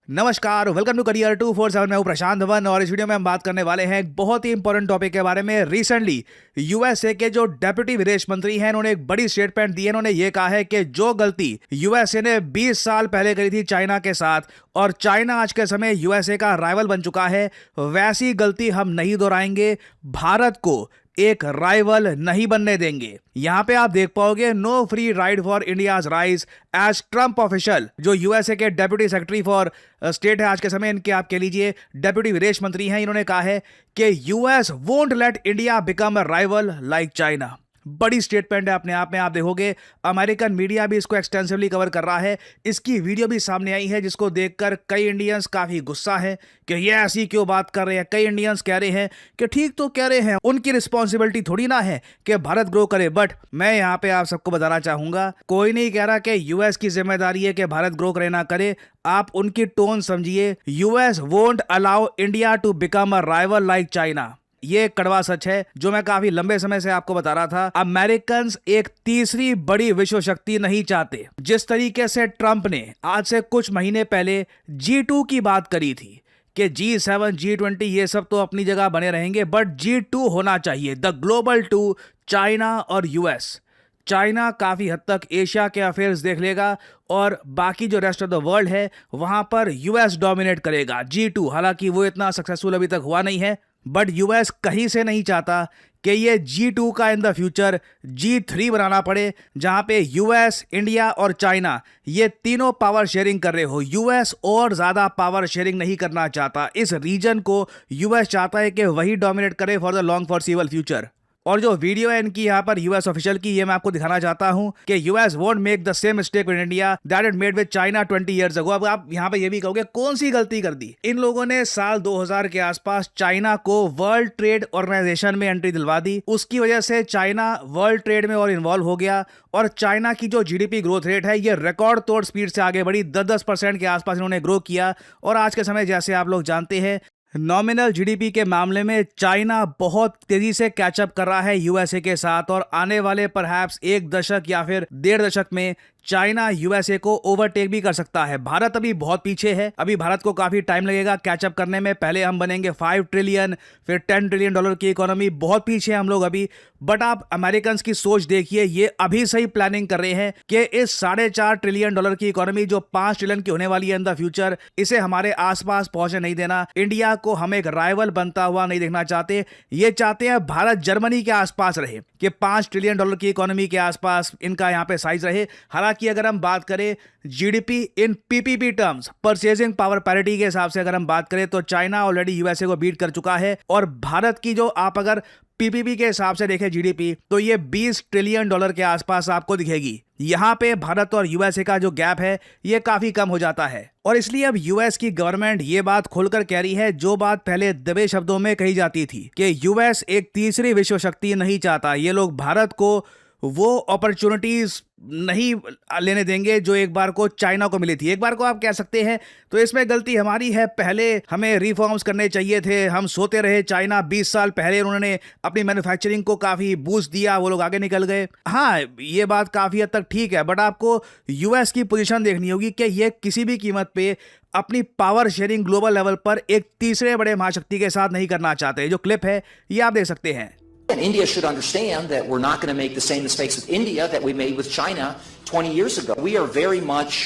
नमस्कार, welcome to career 247। मैं हूं प्रशांत धवन और इस वीडियो में हम बात करने वाले हैं एक बहुत ही इंपॉर्टेंट टॉपिक के बारे में। रिसेंटली यूएसए के जो डेप्यूटी विदेश मंत्री हैं उन्होंने एक बड़ी स्टेटमेंट दी है। उन्होंने ये कहा है कि जो गलती यूएसए ने 20 साल पहले करी थी चाइना के साथ, और चाइना आज के समय यूएसए का राइवल बन चुका है, वैसी गलती हम नहीं दोहराएंगे, भारत को एक राइवल नहीं बनने देंगे। यहां पे आप देख पाओगे no free ride for India's rise as Trump official. जो यूएसए के डेप्यूटी सेक्रेटरी फॉर स्टेट है आज के समय, इनके आप कह लीजिए डेप्यूटी विदेश मंत्री हैं, इन्होंने कहा है कि US won't let India become a rival like China. बड़ी स्टेटमेंट है अपने आप में। आप देखोगे अमेरिकन मीडिया भी इसको एक्सटेंसिवली कवर कर रहा है। इसकी वीडियो भी सामने आई है जिसको देखकर कई इंडियंस काफी गुस्सा है कि ये ऐसी क्यों बात कर रहे हैं। कई इंडियंस कह रहे हैं कि ठीक तो कह रहे हैं, उनकी रिस्पॉन्सिबिलिटी थोड़ी ना है कि भारत ग्रो करे। बट मैं यहाँ पे आप सबको बताना चाहूंगा, कोई नहीं कह रहा कि यूएस की जिम्मेदारी है कि भारत ग्रो करे ना करे। आप उनकी टोन समझिए। US won't allow India to become a rival like China. ये कड़वा सच है जो मैं काफी लंबे समय से आपको बता रहा था। अमेरिकन्स एक तीसरी बड़ी विश्व शक्ति नहीं चाहते। जिस तरीके से ट्रंप ने आज से कुछ महीने पहले G2 की बात करी थी कि G7, G20 ये सब तो अपनी जगह बने रहेंगे, बट G2 होना चाहिए, द ग्लोबल टू, चाइना और यूएस। चाइना काफ़ी हद तक एशिया के अफेयर्स देख लेगा और बाकी जो रेस्ट ऑफ द वर्ल्ड है वहां पर यूएस डोमिनेट करेगा। G2 हालांकि वो इतना सक्सेसफुल अभी तक हुआ नहीं है, बट यूएस कहीं से नहीं चाहता कि ये G2 का इन द फ्यूचर G3 बनाना पड़े, जहां पे यूएस, इंडिया और चाइना ये तीनों पावर शेयरिंग कर रहे हो। यूएस और ज्यादा पावर शेयरिंग नहीं करना चाहता। इस रीजन को यूएस चाहता है कि वही डोमिनेट करे फॉर द लॉन्ग फॉरसीबल फ्यूचर। और जो वीडियो है इनकी यहाँ पर यूएस ऑफिशियल की, ये मैं आपको दिखाना चाहता हूँ कि US won't make the same mistake with India that it made with China 20 years ago. अब आप यहाँ पे ये भी कहोगे कौन सी गलती कर दी इन लोगों ने। साल 2000 के आसपास चाइना को वर्ल्ड ट्रेड ऑर्गेनाइजेशन में एंट्री दिलवा दी। उसकी वजह से चाइना वर्ल्ड ट्रेड में और इन्वॉल्व हो गया, और चाइना की जो जीडीपी ग्रोथ रेट है ये रिकॉर्ड तोड़ स्पीड से आगे बढ़ी। 10% के आसपास इन्होंने ग्रो किया। और आज के समय जैसे आप लोग जानते हैं नॉमिनल जीडीपी के मामले में चाइना बहुत तेजी से कैचअप कर रहा है यूएसए के साथ, और आने वाले परहैप्स 1 दशक या फिर 1.5 दशक में चाइना यूएसए को ओवरटेक भी कर सकता है। भारत अभी बहुत पीछे है, अभी भारत को काफी टाइम लगेगा कैचअप करने में। पहले हम बनेंगे 5 ट्रिलियन फिर 10 ट्रिलियन डॉलर की इकोनॉमी, बहुत पीछे हैं हम लोग अभी। बट आप अमेरिकन की सोच देखिए, ये अभी सही प्लानिंग कर रहे हैं कि इस 4.5 ट्रिलियन डॉलर की इकोनॉमी जो 5 ट्रिलियन की होने वाली है इन द फ्यूचर, इसे हमारे आसपास पहुंचने नहीं देना। इंडिया को हम एक राइवल बनता हुआ नहीं देखना चाहते। ये चाहते हैं भारत जर्मनी के आसपास रहे, कि 5 ट्रिलियन डॉलर की इकोनॉमी के आसपास इनका यहां पे साइज रहे। हालांकि अगर हम बात करें GDP in PPP terms, purchasing power parity के हिसाब से अगर हम बात करें, तो चाइना ऑलरेडी यूएसए को बीट कर चुका है। और भारत की जो आप अगर पीपीपी के हिसाब से देखें जीडीपी, तो ये 20 ट्रिलियन डॉलर के आसपास आपको दिखेगी। यहां पे भारत और यूएसए का जो गैप है ये काफी कम हो जाता है। और इसलिए अब यूएस की गवर्नमेंट ये बात खोलकर कह रही है, जो बात पहले दबे शब्दों में कही जाती थी कि यूएस एक तीसरी विश्व शक्ति नहीं चाहता। ये लोग भारत को वो अपॉर्चुनिटीज नहीं लेने देंगे जो एक बार को चाइना को मिली थी। एक बार को आप कह सकते हैं तो इसमें गलती हमारी है, पहले हमें रिफॉर्म्स करने चाहिए थे, हम सोते रहे। चाइना 20 साल पहले उन्होंने अपनी मैन्युफैक्चरिंग को काफी बूस्ट दिया, वो लोग आगे निकल गए। हाँ, ये बात काफी हद तक ठीक है, बट आपको यूएस की पोजीशन देखनी होगी कि ये किसी भी कीमत पे अपनी पावर शेयरिंग ग्लोबल लेवल पर एक तीसरे बड़े महाशक्ति के साथ नहीं करना चाहते। जो क्लिप है ये आप देख सकते हैं। And India should understand that we're not going to make the same mistakes with India that we made with China 20 years ago. We are very much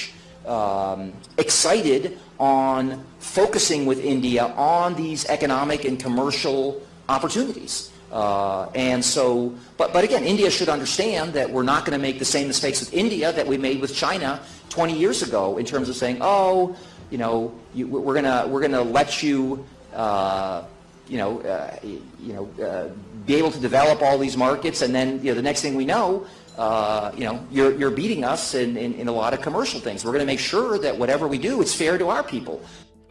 excited on focusing with India on these economic and commercial opportunities. And so, but again, India should understand that we're not going to make the same mistakes with India that we made with China 20 years ago in terms of saying, oh, you know, we're gonna let you. Be able to develop all these markets, and then the next thing we know, you're beating us in a lot of commercial things. We're going to make sure that whatever we do, it's fair to our people.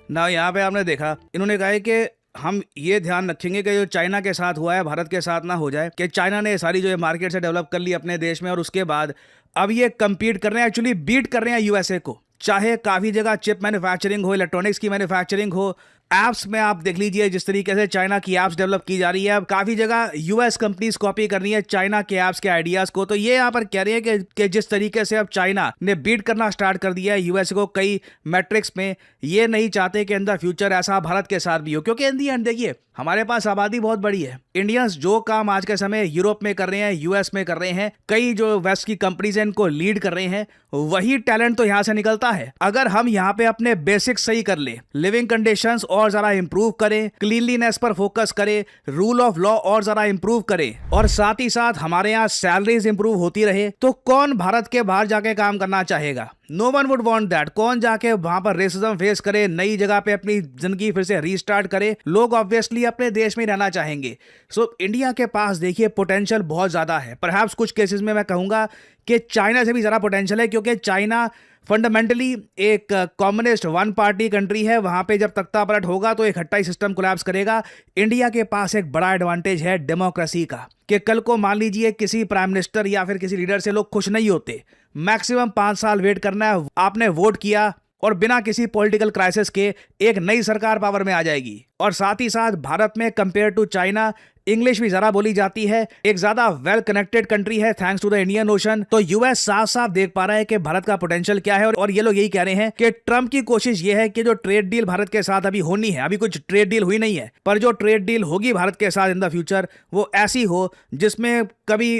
ना यहाँ पे आपने देखा इन्होंने कहा है कि हम ये ध्यान रखेंगे कि जो चाइना के साथ हुआ है भारत के साथ ना हो जाए, कि चाइना ने सारी जो मार्केट से डेवलप कर ली अपने देश में, और उसके बाद अब ये कंपीट कर रहे हैं, एक्चुअली बीट कर रहे हैं यूएसए को। चाहे काफ़ी जगह चिप मैन्युफैक्चरिंग हो, इलेक्ट्रॉनिक्स की मैन्युफैक्चरिंग हो, एप्स में आप देख लीजिए जिस तरीके से चाइना की एप्स डेवलप की जा रही है, अब काफी जगह यूएस कंपनीज कॉपी कर रही है चाइना के एप्स के आइडियाज को। तो ये यहाँ पर कह रहे हैं कि जिस तरीके से अब चाइना ने बीट करना स्टार्ट कर दिया है यूएस को कई मैट्रिक्स में, ये नहीं चाहते कि इन द फ्यूचर ऐसा भारत के साथ भी हो, क्योंकि इन दी एंड देखिए हमारे पास आबादी बहुत बड़ी है। इंडियंस जो काम आज के समय यूरोप में कर रहे हैं, यूएस में कर रहे हैं, कई जो वेस्ट की कंपनीज हैं इनको लीड कर रहे हैं, वही टैलेंट तो यहाँ से निकलता है। अगर हम यहाँ पे अपने बेसिक्स सही कर ले, लिविंग कंडीशंस और जरा इंप्रूव करें, क्लीनलीनेस पर फोकस करें, रूल ऑफ लॉ और जरा इंप्रूव करें, और साथ ही साथ हमारे यहाँ सैलरीज इंप्रूव होती रहे, तो कौन भारत के बाहर जाके काम करना चाहेगा? No one would want that. कौन जाके वहां पर रेसिज्म फेस करे, नई जगह पे अपनी जिंदगी फिर से रीस्टार्ट करे? लोग ऑब्वियसली अपने देश में रहना चाहेंगे। सो इंडिया के पास देखिए पोटेंशियल बहुत ज्यादा है। परहैप्स कुछ केसेस में मैं कहूंगा कि चाइना से भी ज्यादा पोटेंशियल है, क्योंकि चाइना फंडामेंटली एक कम्युनिस्ट वन पार्टी कंट्री है। वहां पे जब तख्ता पलट होगा तो इकट्ठा ही सिस्टम कोलैप्स करेगा। इंडिया के पास एक बड़ा एडवांटेज है डेमोक्रेसी का, कि कल को मान लीजिए किसी प्राइम मिनिस्टर या फिर किसी लीडर से लोग खुश नहीं होते, मैक्सिमम 5 साल वेट करना है, आपने वोट किया और बिना किसी पॉलिटिकल क्राइसिस के एक नई सरकार पावर में आ जाएगी। और साथ ही साथ भारत में कंपेयर टू चाइना इंग्लिश भी जरा बोली जाती है, एक ज्यादा वेल कनेक्टेड कंट्री है thanks to the Indian Ocean. तो यूएस साफ साफ देख पा रहा है कि भारत का पोटेंशियल क्या है, और ये लोग यही कह रहे हैं कि ट्रम्प की कोशिश ये है कि जो ट्रेड डील भारत के साथ अभी होनी है, अभी कुछ ट्रेड डील हुई नहीं है, पर जो ट्रेड डील होगी भारत के साथ इन द फ्यूचर वो ऐसी हो जिसमें कभी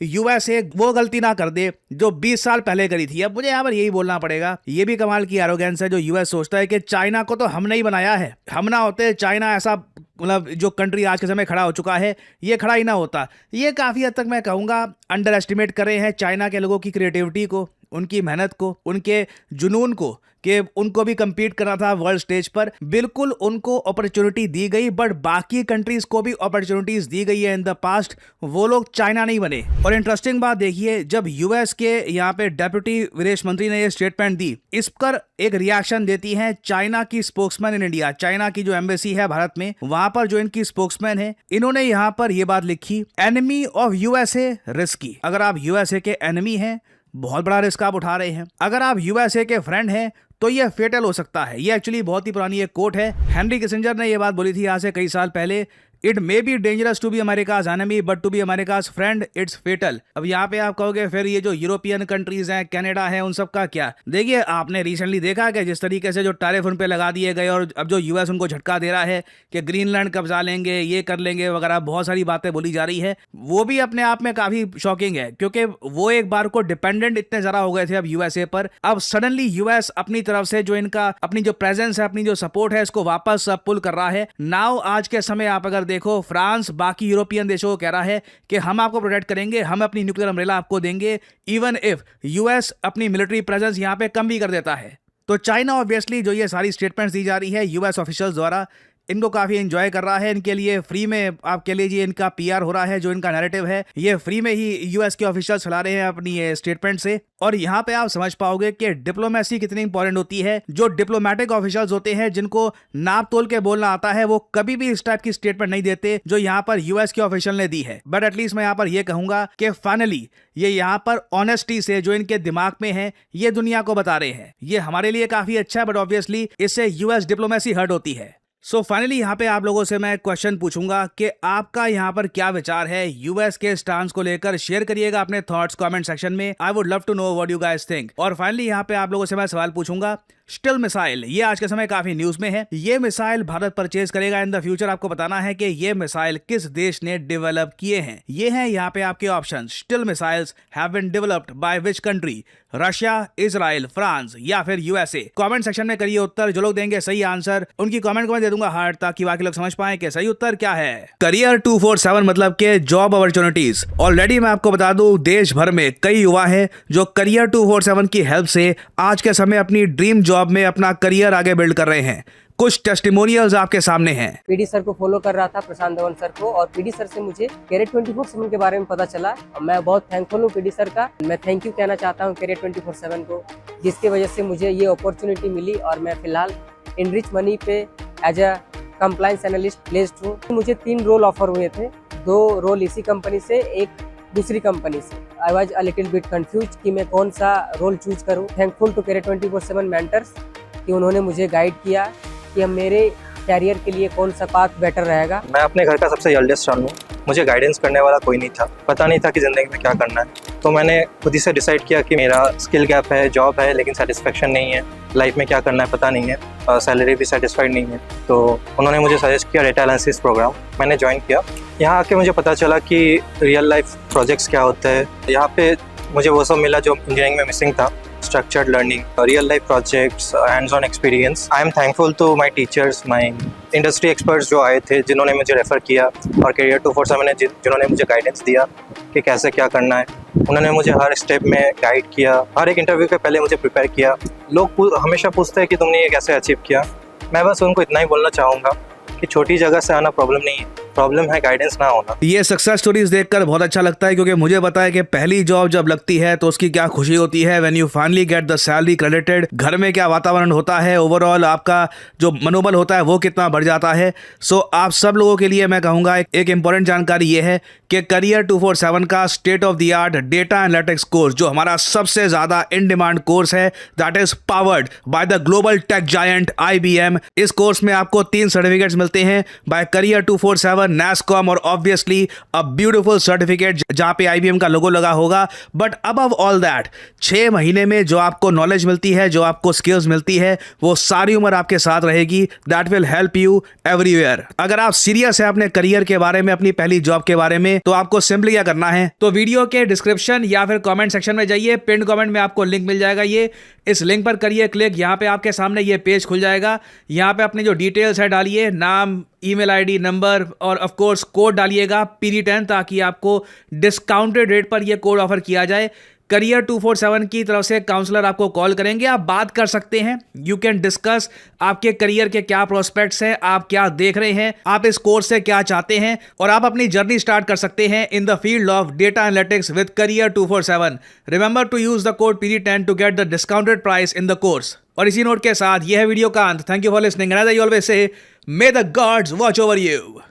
यूएसए वो गलती ना कर दे जो 20 साल पहले करी थी। अब मुझे यहाँ पर यही बोलना पड़ेगा, ये भी कमाल की एरोगेंस है जो यूएस सोचता है कि चाइना को तो हमने ही बनाया है, हम ना होते चाइना ऐसा मतलब जो कंट्री आज के समय खड़ा हो चुका है ये खड़ा ही ना होता। ये काफ़ी हद तक मैं कहूँगा अंडर एस्टिमेट कर रहे हैं चाइना के लोगों की क्रिएटिविटी को, उनकी मेहनत को, उनके जुनून को, कि उनको भी compete करना था वर्ल्ड स्टेज पर। बिल्कुल उनको अपॉर्चुनिटी दी गई, बट बाकी कंट्रीज को भी अपॉर्चुनिटीज दी गई है इन द पास्ट, वो लोग चाइना नहीं बने। और इंटरेस्टिंग बात देखिए, जब यूएस के यहाँ पे डेप्यूटी विदेश मंत्री ने ये स्टेटमेंट दी, इस पर एक रिएक्शन देती है चाइना की स्पोक्समैन इन इंडिया। चाइना की जो एम्बेसी है भारत में, वहां पर जो इनकी स्पोक्समैन है, इन्होंने यहाँ पर ये बात लिखी, एनिमी ऑफ यूएसए रिस्की। अगर आप यूएसए के एनिमी हैं, बहुत बड़ा रिस्क आप उठा रहे हैं। अगर आप यूएसए के फ्रेंड हैं तो ये फेटल हो सकता है। ये एक्चुअली बहुत ही पुरानी एक कोट है, हेनरी किसिंजर ने ये बात बोली थी आज से कई साल पहले, it may be dangerous to be America's enemy but to be America's friend it's fatal. अब यहाँ पे आप कहोगे फिर ये जो यूरोपियन कंट्रीज हैं, कनाडा है, उन सब का क्या? देखिए आपने रिसेंटली देखा कि जिस तरीके से जो टैरिफ उन पे लगा दिए गए और अब जो यूएस उनको झटका दे रहा है कि ग्रीनलैंड कब्जा लेंगे, ये कर लेंगे वगैरह, बहुत सारी बातें बोली जा रही है, वो भी अपने आप में काफी शॉकिंग है, क्योंकि वो एक बार को डिपेंडेंट इतने जरा हो गए थे अब यूएसए पर। अब सडनली यूएस अपनी तरफ से जो इनका अपनी जो प्रेजेंस है, अपनी जो सपोर्ट है, इसको वापस पुल कर रहा है। नाउ आज के समय आप अगर देखो, फ्रांस बाकी यूरोपियन देशों को कह रहा है कि हम आपको प्रोटेक्ट करेंगे, हम अपनी न्यूक्लियर अम्ब्रेला आपको देंगे, इवन इफ यूएस अपनी मिलिट्री प्रेजेंस यहां पे कम भी कर देता है। तो चाइना ऑब्वियसली जो ये सारी स्टेटमेंट्स दी जा रही है यूएस ऑफिशियल्स द्वारा, इनको काफी एंजॉय कर रहा है। इनके लिए फ्री में आप कह लीजिए इनका पीआर हो रहा है, जो इनका नैरेटिव है ये फ्री में ही यूएस के ऑफिशियल्स फैला रहे हैं अपनी ये स्टेटमेंट से। और यहाँ पे आप समझ पाओगे कि डिप्लोमेसी कितनी इंपॉर्टेंट होती है। जो डिप्लोमेटिक ऑफिशियल्स होते हैं, जिनको नाप तोल के बोलना आता है, वो कभी भी इस टाइप की स्टेटमेंट नहीं देते जो यहाँ पर यूएस के ऑफिशियल ने दी है। बट एटलीस्ट मैं यहाँ पर ये कहूंगा कि फाइनली ये यहाँ पर ऑनेस्टी से जो इनके दिमाग में है ये दुनिया को बता रहे हैं। ये हमारे लिए काफी अच्छा है, बट ऑब्वियसली इससे यूएस डिप्लोमेसी हर्ट होती है। सो फाइनली यहाँ पे आप लोगों से मैं क्वेश्चन पूछूंगा कि आपका यहाँ पर क्या विचार है यूएस के स्टांस को लेकर। शेयर करिएगा अपने थॉट्स कमेंट सेक्शन में। I would love to know what you guys think. और फाइनली यहाँ पे आप लोगों से मैं सवाल पूछूंगा, स्टिल मिसाइल ये आज के समय काफी न्यूज में है, ये मिसाइल भारत परचेज करेगा इन द फ्यूचर। आपको बताना है कि ये मिसाइल किस देश ने डेवलप किए हैं। ये हैं यहाँ पे आपके option, still missiles have been developed by which country, Russia, Israel, France या फिर यूएसए। कमेंट सेक्शन में करिए उत्तर। जो लोग देंगे सही आंसर उनकी कमेंट को मैं दे दूंगा हार्ट, ताकि बाकी लोग समझ पाए कि सही उत्तर क्या है। करियर 247 मतलब के जॉब अपॉर्चुनिटीज। ऑलरेडी मैं आपको बता दूं, देश भर में कई युवा है जो करियर 247 की हेल्प से आज के समय अपनी ड्रीम जॉब में अपना करियर आगे बिल्ड कर रहे हैं। कुछ टेस्टिमोनियल्स आपके सामने हैं। पीडी सर को फॉलो कर रहा था, प्रशांत धवन सर को, और पीडी सर से मुझे कैरियर 24/7 के बारे में पता चला। मैं बहुत थैंकफुल हूँ पीडी सर का। मैं थैंक यू कहना चाहता हूँ कैरियर 24/7 को, जिसकी वजह से मुझे ये अपॉर्चुनिटी मिली और मैं फिलहाल इनरिच मनी पे as a compliance analyst placed हूँ। मुझे 3 रोल ऑफर हुए थे, 2 रोल इसी कंपनी से, एक दूसरी कंपनी से। I was a little bit confuse कि मैं कौन सा रोल चूज करूँ। थैंकफुल टू कैरियर 24/7 मेंटर्स कि उन्होंने मुझे गाइड किया कि हम मेरे कैरियर के लिए कौन सा पाथ बेटर रहेगा? मैं अपने घर का सबसे एल्डेस्ट सन हूँ। मुझे गाइडेंस करने वाला कोई नहीं था, पता नहीं था कि ज़िंदगी में क्या करना है। तो मैंने खुद ही से डिसाइड किया कि मेरा स्किल गैप है, जॉब है, लेकिन सेटिस्फेक्शन नहीं है, लाइफ में क्या करना है पता नहीं है, सैलरी भी सेटिस्फाइड नहीं है। तो उन्होंने मुझे सजेस्ट किया डेटा एनालिसिस प्रोग्राम, मैंने ज्वाइन किया। यहाँ आके मुझे पता चला कि रियल लाइफ प्रोजेक्ट्स क्या होते हैं। यहाँ पे मुझे वो सब मिला जो इंजीनियरिंग में मिसिंग था, structured learning, real life projects, hands-on experience. I am thankful to my teachers, my industry experts जो आए थे, जिन्होंने मुझे रेफ़र किया, और Career 247 ने जिन्होंने मुझे गाइडेंस दिया कि कैसे क्या करना है। उन्होंने मुझे हर स्टेप में गाइड किया, हर एक इंटरव्यू के पहले मुझे प्रिपेयर किया। लोग हमेशा पूछते हैं कि तुमने ये कैसे अचीव किया। मैं बस उनको इतना ही बोलना चाहूँगा कि छोटी जगह से आना प्रॉब्लम नहीं है, प्रॉब्लम है गाइडेंस ना होना। ये सक्सेस स्टोरीज देखकर बहुत अच्छा लगता है, क्योंकि मुझे पता है कि पहली जॉब जब लगती है तो उसकी क्या खुशी होती है when you finally get the salary credited. घर में क्या वातावरण होता है, ओवरऑल आपका जो मनोबल होता है वो कितना बढ़ जाता है। सो आप सब लोगों के लिए मैं कहूँगा एक इंपॉर्टेंट जानकारी ये है कि करियर 247 का state of the art data analytics course, जो हमारा सबसे ज़्यादा इन डिमांड कोर्स है, that is powered by the global tech giant IBM। इस कोर्स में आपको 3 सर्टिफिकेट्स मिलते हैं बाय करियर 247, NASSCOM और ऑब्वियसली अ ब्यूटीफुल सर्टिफिकेट जहाँ पे IBM का लोगो लगा होगा। बट अबव ऑल दैट 6 महीने में जो आपको नॉलेज मिलती है, जो आपको स्किल्स मिलती है, वो सारी उम्र आपके साथ रहेगी। That will help you everywhere. अगर आप सीरियस है अपने करियर के बारे में, अपनी पहली जॉब के बारे में, तो आपको सिंपली क्या करना है, तो वीडियो के डिस्क्रिप्शन या फिर कमेंट सेक्शन में जाइए, पिन कमेंट में आपको लिंक मिल जाएगा। ये इस लिंक पर करिए क्लिक, यहाँ पे आपके सामने ये पेज खुल जाएगा। यहाँ पे अपनी जो डिटेल्स है डालिए, नाम, ईमेल आईडी, नंबर और ऑफ कोर्स कोड डालिएगा PD10, ताकि आपको डिस्काउंटेड रेट पर ये कोड ऑफर किया जाए। करियर 247 की तरफ से काउंसलर आपको कॉल करेंगे, आप बात कर सकते हैं। यू कैन डिस्कस आपके करियर के क्या प्रोस्पेक्ट्स हैं, आप क्या देख रहे हैं, आप इस कोर्स से क्या चाहते हैं, और आप अपनी जर्नी स्टार्ट कर सकते हैं in the field of data analytics with career 247। Remember to use the code PD10 to get the discounted price in the course. और इसी नोट के साथ यह है वीडियो का अंत। Thank you for listening and as I always say, may the gods watch over you.